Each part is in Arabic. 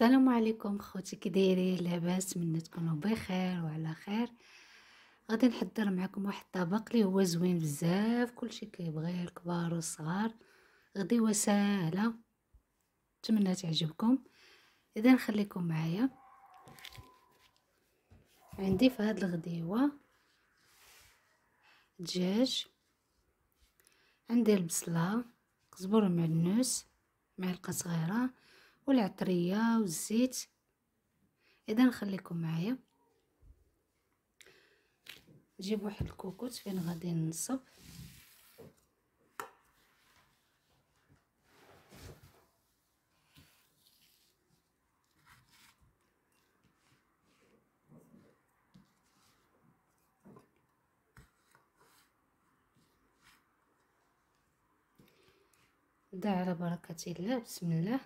السلام عليكم خوتي، كي دايرين؟ لاباس؟ نتمنى تكونوا بخير وعلى خير. غادي نحضر معكم واحد الطبق اللي هو زوين بزاف، كلشي كيبغيه الكبار والصغار. غديوه ساهله، نتمنى تعجبكم. اذا خليكم معايا. عندي في هاد الغديوه دجاج، عندي البصله، قزبر ومعدنوس، معلقه صغيره، والعطريه والزيت. اذا خليكم معايا. نجيب واحد الكوكوت فين غادي نصب. نبدا على بركه الله، بسم الله.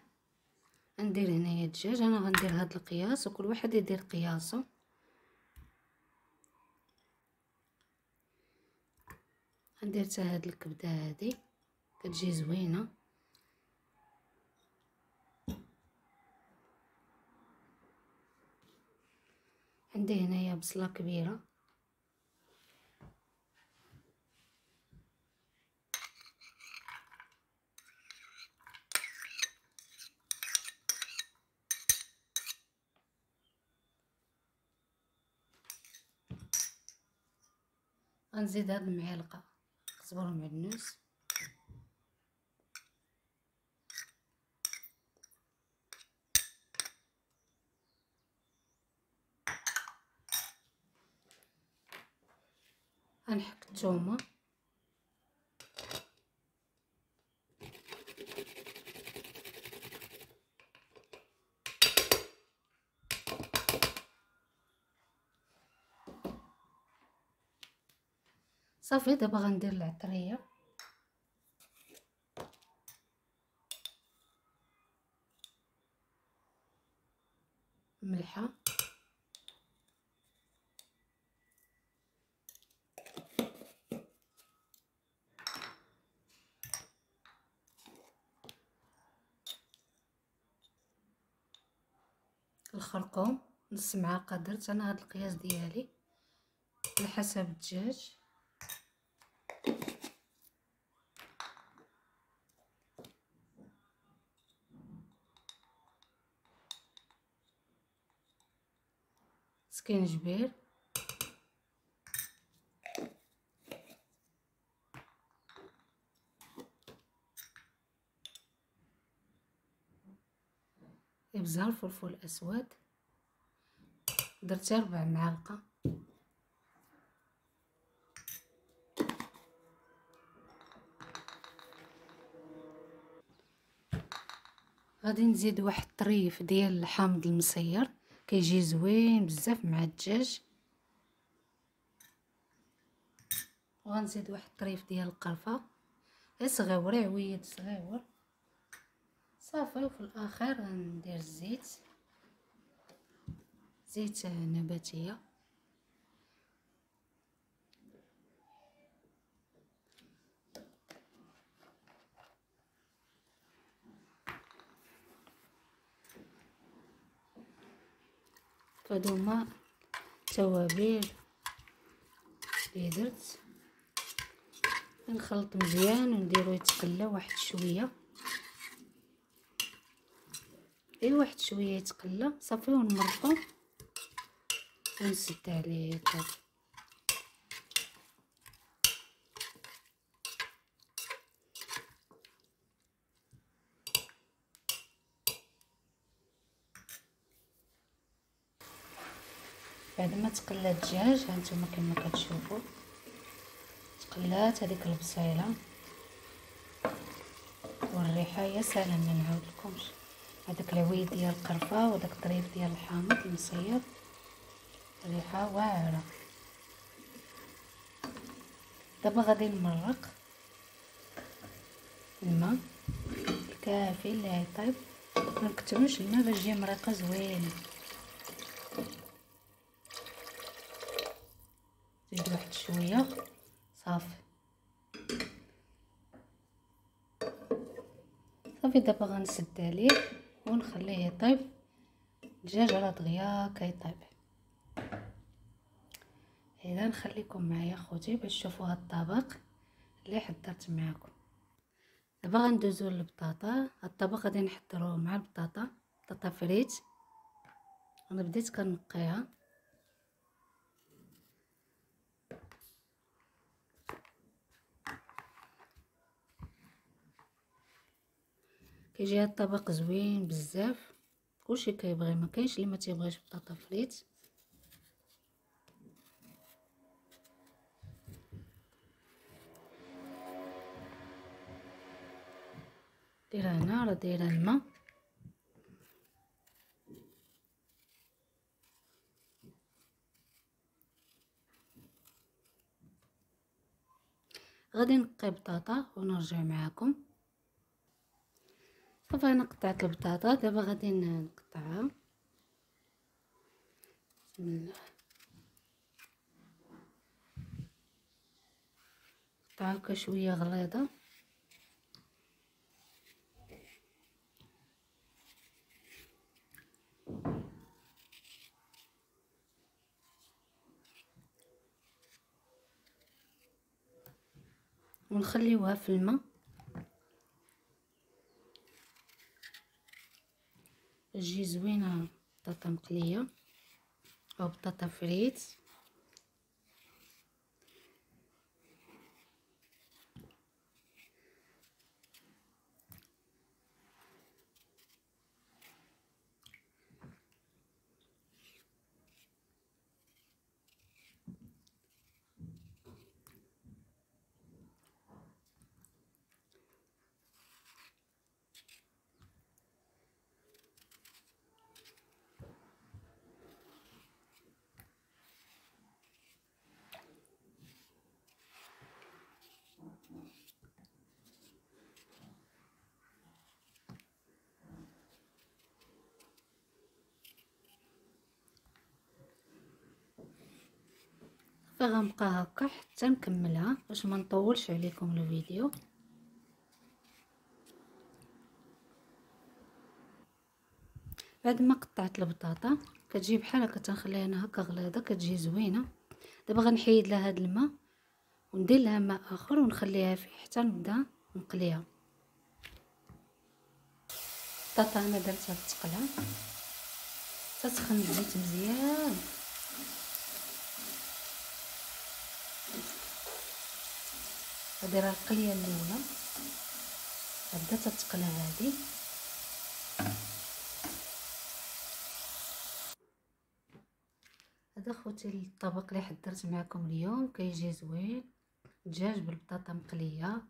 ندير هنايا الدجاج، انا غندير هاد القياس وكل واحد يدير قياسه. غندير حتى هاد الكبده هادي كتجي زوينه. عندي هنايا بصله كبيره، غنزيد هاد المعلقه قزبر ومعدنوس، غنحك الثومه، صافي. دابا غندير العطريه، ملحه، الخرقوم نص معلقه. درت انا هاد القياس ديالي على حسب الدجاج. سكينجبير، ابزار، فلفل اسود، درت 4 معالق. غادي نزيد واحد الطريف ديال الحامض المصير، كيجي زوين بزاف مع الدجاج. وغنزيد واحد الطريف ديال القرفه، غير صغيور، عويد صغيور صافي. وفي الاخير غندير الزيت، زيت نباتيه. هادو هما التوابل اللي درت. نخلط مزيان ونديرو يتقلى واحد شويه، واحد شويه يتقلى صافي، ونمرقو ونسد عليه الضغط. بعد ما تقلى الدجاج، هانتوما كما كتشوفوا تقلات هذيك البصيله، والريحه يا سلام، ما نعاودلكمش. هذاك العويد ديال القرفه وداك الطريف ديال الحامض المصير، الريحه واعره. دابا غادي نمرق الماء الكافي اللي يطيب، ما نكتروش الماء باش تجي مريقه زوينه. زيد واحد شويه صافي. صافي دابا غنسد عليه ونخليه يطيب الدجاج راه دغيا كيطيب. اذا نخليكم معايا خوتي باش تشوفوا هاد الطبق اللي حضرت معاكم. دابا غندوزو للبطاطا. هاد الطبق غادي نحضروه مع البطاطا، بطاطا فريت. انا بديت كنقيها. كيجي هاد الطبق زوين بزاف، كلشي كيبغي، ما كاينش اللي ما تيبغيش بطاطا فريت. دايره هنا، راه دايره الماء. غادي نقي بطاطا ونرجع معاكم. صافي انا قطعت البطاطا، دابا غادي نقطعها. بسم الله. نقطعها هكا شويه غليظه. ونخليوها في الماء تجي زوينه. بطاطا مقليه او بطاطا فريت. فغنبقى هكا حتى نكملها باش ما نطولش عليكم الفيديو. بعد ما قطعت البطاطا كتجي بحال هكا، تنخليها انا هكا غليظه، كتجي زوينه. دابا غنحيد لها هاد الماء وندير لها ماء اخر ونخليها فيه حتى نبدا نقليها. البطاطا انا درتها تقلى، تسخن الزيت مزيان. هادي راه القليه الاولى، بدات تتقلى هادي. هذا خوتي الطبق اللي حضرت معكم اليوم، كيجي زوين. دجاج بالبطاطا مقليه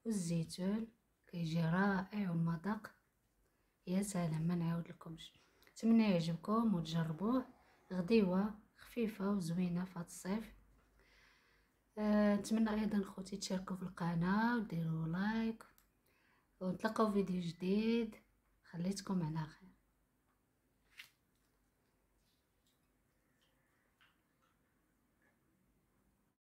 والزيتون، كيجي رائع والمذاق يا سلام، ما نعاود لكمش. نتمنى يعجبكم وتجربوه. غديوه خفيفه وزوينه في هذا الصيف. نتمنى ايضا خوتي تشاركوا في القناه وديروا لايك، ونتلاقاو فيديو جديد. خليتكم على خير.